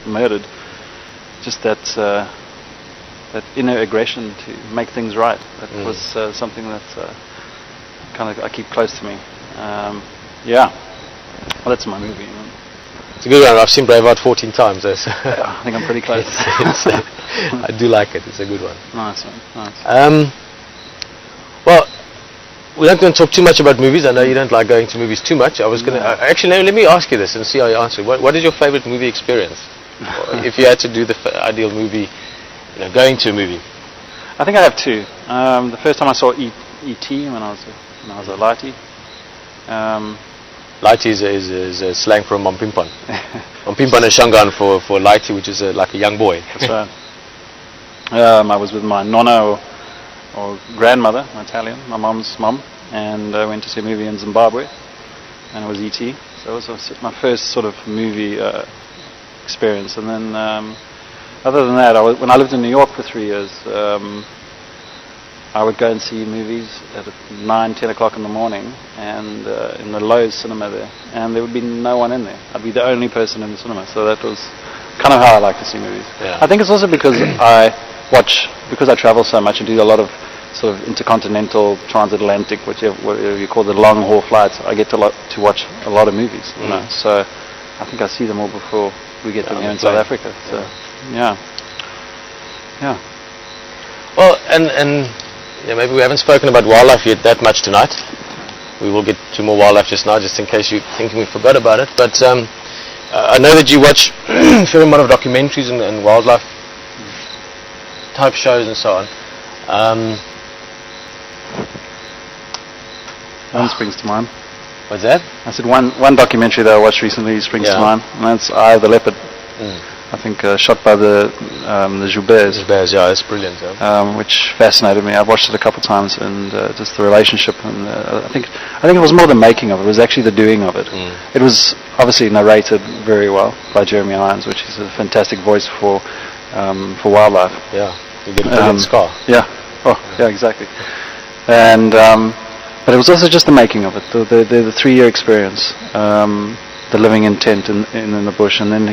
murdered. Just that that inner aggression to make things right. That was something that I keep close to me. Yeah, well, that's my movie. It's a good one. I've seen Braveheart 14 times. So. Yeah, I think I'm pretty close. I do like it. It's a good one. Nice one. Nice. Well, we don't going to talk too much about movies. I know you don't like going to movies too much. I was going to actually let me ask you this and see how you answer. What is your favorite movie experience? If you had to do the ideal movie, going to a movie. I think I have two. The first time I saw E.T. when I was a lightie. Lightie is a slang from Mampimpon. Mampimpon is Shangaan for lightie, which is like a young boy. That's right. I was with my nonna or grandmother, Italian, my mom's mom, and I went to see a movie in Zimbabwe, and it was E.T. So it was my first sort of movie experience. And then, other than that, when I lived in New York for 3 years, I would go and see movies at 9, 10 o'clock in the morning, and in the Lowe's cinema there, and there would be no one in there. I'd be the only person in the cinema, so that was kind of how I like to see movies. Yeah. I think it's also because because I travel so much and do a lot of sort of intercontinental, transatlantic, whatever you call the long haul flights. I get to watch a lot of movies, so I think I see them all before we get them here in South Africa. So yeah. Well, and maybe we haven't spoken about wildlife yet that much tonight. We will get to more wildlife just now, just in case you're thinking we forgot about it. But I know that you watch a fair amount of documentaries and wildlife type shows and so on. One springs to mind. What's that? I said one documentary that I watched recently springs to mind, and that's Eye of the Leopard. I think shot by the Jouberts. Jouberts, yeah, it's brilliant. Yeah. Which fascinated me. I've watched it a couple of times, and just the relationship, and I think it was more the making of it. It was actually the doing of it. It was obviously narrated very well by Jeremy Irons, which is a fantastic voice for wildlife. Yeah, you get a brilliant scar. Yeah. Oh, yeah, exactly. And but it was also just the making of it, the 3-year experience, the living in tent in the bush, and then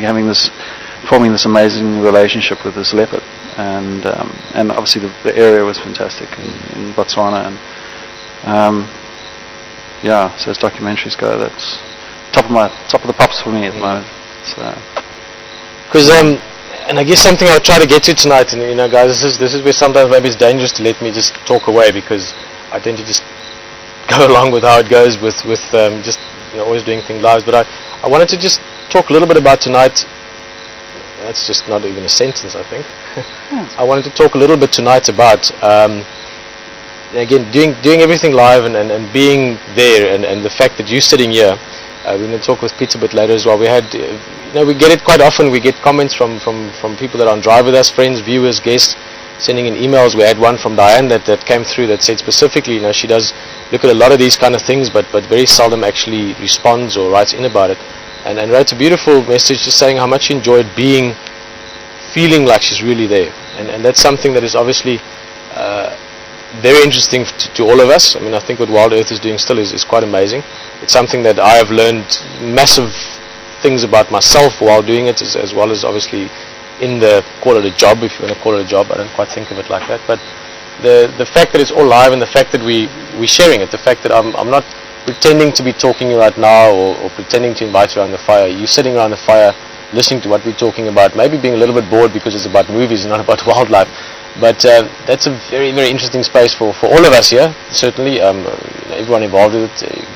forming this amazing relationship with this leopard, and obviously the area was fantastic in Botswana, and so as documentaries go, that's top of the pops for me at the moment. So, because and I guess something I'll try to get to tonight, and guys, this is where sometimes maybe it's dangerous to let me just talk away, because I tend to just go along with how it goes with just always doing things live. But I wanted to just talk a little bit about tonight. That's just not even a sentence, I think. I wanted to talk a little bit tonight about again doing everything live and being there, and the fact that you're sitting here. We're going to talk with Peter a bit later as well. We had we get it quite often. We get comments from people that are on Drive with us, friends, viewers, guests, sending in emails. We had one from Diane that came through that said specifically, she does look at a lot of these kind of things, but very seldom actually responds or writes in about it, and wrote a beautiful message just saying how much she enjoyed feeling like she's really there, and that's something that is obviously very interesting to all of us. I mean, I think what Wild Earth is doing still is quite amazing. It's something that I have learned massive things about myself while doing it, as well as obviously in call it a job, if you want to call it a job. I don't quite think of it like that, but the fact that it's all live, and the fact that we're sharing it, the fact that I'm not pretending to be talking right now or pretending to invite you around the fire. You're sitting around the fire listening to what we're talking about, maybe being a little bit bored because it's about movies and not about wildlife, but that's a very, very interesting space for all of us here, certainly. Everyone involved with it.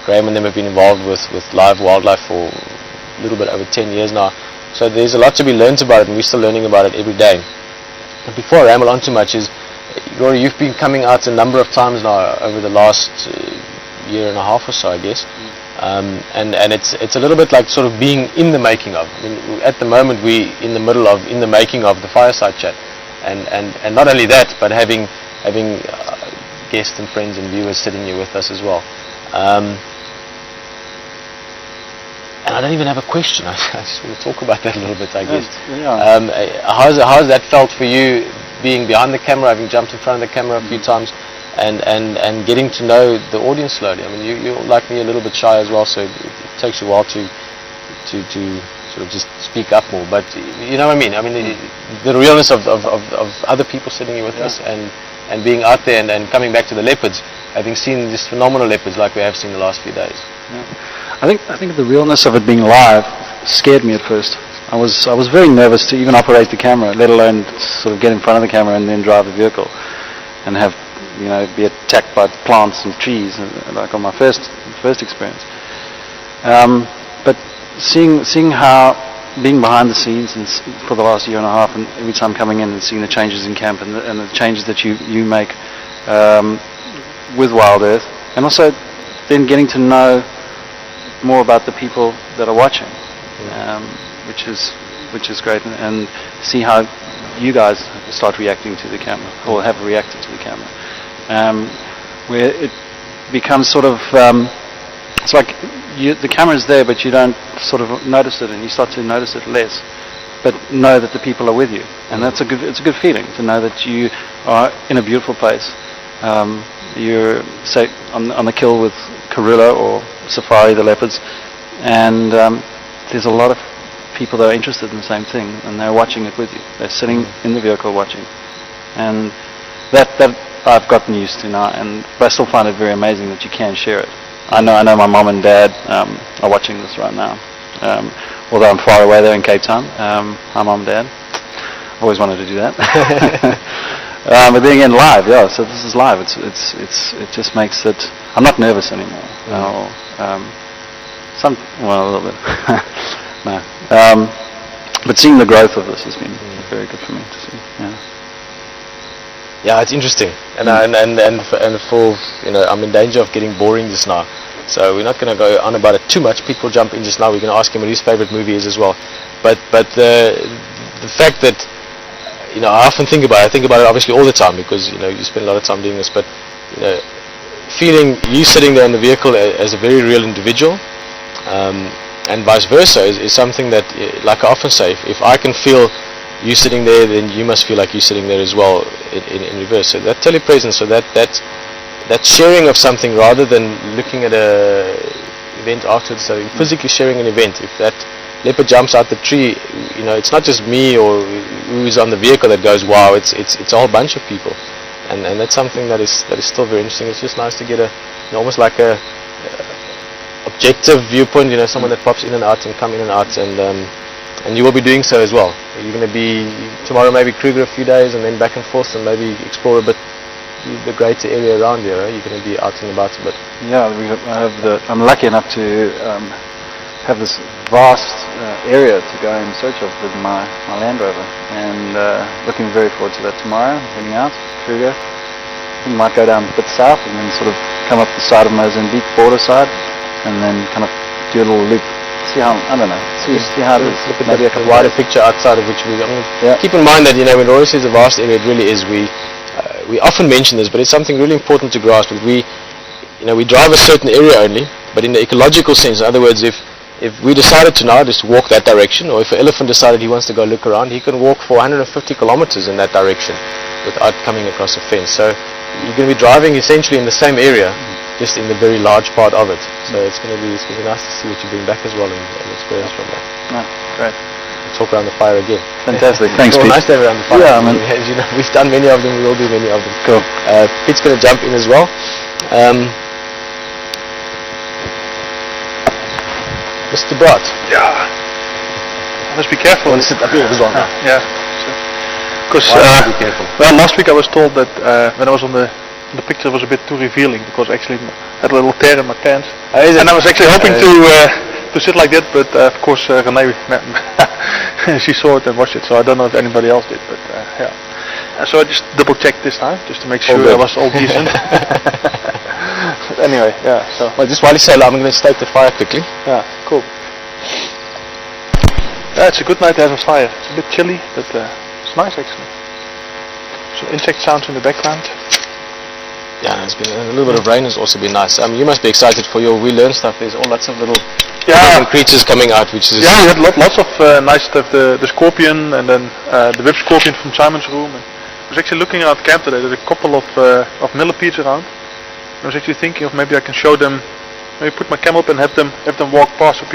Graham and them have been involved with live wildlife for a little bit over 10 years now, so there's a lot to be learned about it, and we're still learning about it every day. But before I ramble on too much, Rory, you've been coming out a number of times now over the last year and a half or so, I guess. And it's a little bit like sort of being in the making of. I mean, at the moment we're in the making of the Fireside Chat, and not only that, but having guests and friends and viewers sitting here with us as well. And I don't even have a question. I just want to talk about that a little bit, I guess. How's that felt for you, being behind the camera, having jumped in front of the camera a few times, and getting to know the audience slowly? I mean, you're like me, a little bit shy as well, so it takes you a while to sort of just speak up more. But you know what I mean? I mean, the realness of other people sitting here with us and being out there and coming back to the leopards, having seen just phenomenal leopards like we have seen the last few days. Yeah. I think the realness of it being live scared me at first. I was very nervous to even operate the camera, let alone sort of get in front of the camera and then drive the vehicle and have, you know, be attacked by plants and trees, like on my first experience. But seeing how being behind the scenes and for the last year and a half, and every time coming in and seeing the changes in camp and the changes that you make with Wild Earth, and also then getting to know more about the people that are watching, which is great, and see how you guys start reacting to the camera, or have reacted to the camera, where it becomes sort of it's like the camera's there, but you don't sort of notice it, and you start to notice it less, but know that the people are with you, and it's a good feeling to know that you are in a beautiful place. You're, say, on the kill with Karula or Safari, the leopards, and there's a lot of people that are interested in the same thing, and they're watching it with you. They're sitting in the vehicle watching, and that I've gotten used to now, but I still find it very amazing that you can share it. I know my mom and dad are watching this right now, although I'm far away there in Cape Town. Hi mom and dad. I've always wanted to do that. But then again, live, yeah. So this is live. It just makes it. I'm not nervous anymore. A little bit. No. But seeing the growth of this has been very good for me to see. Yeah. Yeah, it's interesting, and for you know, I'm in danger of getting boring just now, so we're not going to go on about it too much. People jump in just now. We're going to ask him what his favorite movie is as well. But the fact that, you know, I often think about it obviously all the time, because you know you spend a lot of time doing this. But you know, feeling you sitting there in the vehicle as a very real individual, and vice versa is something that, like I often say, if I can feel you sitting there, then you must feel like you're sitting there as well in reverse. So that telepresence, so that sharing of something rather than looking at a event afterwards. So physically sharing an event. If that leopard jumps out the tree, you know, it's not just me or who's on the vehicle that goes wow. It's a whole bunch of people, and that's something that is still very interesting. It's just nice to get almost like a objective viewpoint. You know, someone that pops in and out and come in and out, and you will be doing so as well. You're going to be tomorrow maybe Kruger a few days, and then back and forth, and maybe explore a bit the greater area around here. Right? You're going to be out and about a bit. Yeah, I'm lucky enough to have this vast area to go in search of with my Land Rover, and looking very forward to that tomorrow. Heading out Kruger. We might go down a bit south and then sort of come up the side of Mozambique border side, and then kind of do a little loop. See how, I don't know, see how it is. Look at maybe a wider picture outside of which keep in mind that, you know, when Roy says a vast area, it really is. We often mention this, but it's something really important to grasp. That we drive a certain area only, but in the ecological sense, in other words, if we decided to now just walk that direction, or if an elephant decided he wants to go look around, he can walk for 150 kilometers in that direction without coming across a fence. So you're going to be driving essentially in the same area, just in the very large part of it. So it's going to be nice to see what you bring back as well and experience from that. No, great. We'll talk around the fire again. Fantastic. Thanks, Pete. Nice to have around the fire. Yeah, I mean, as you know, we've done many of them. We will do many of them. Cool. Pete's going to jump in as well. Mr. Bart. Yeah. I must be careful. I want to sit up here as well now. Yeah. Because be careful. well, last week I was told that when I was on the picture, it was a bit too revealing, because actually I had a little tear in my pants, and I was actually hoping to sit like that, but of course Renee she saw it and watched it, so I don't know if anybody else did, but yeah. So I just double checked this time just to make sure I was all decent. But anyway, yeah. So well, just while you say that, I'm going to stake the fire quickly. yeah, cool. Yeah, it's a good night to have a fire. It's a bit chilly, but it's nice actually. Some insect sounds in the background. Yeah, it's been a little bit of rain has also been nice. You must be excited for your We Learn stuff. There's all lots of little creatures coming out, which is we had lots of nice stuff. The scorpion, and then the whip scorpion from Simon's room. And I was actually looking around camp today. There's a couple of millipedes around. I was actually thinking of maybe I can show them, maybe put my camera up and have them walk past so people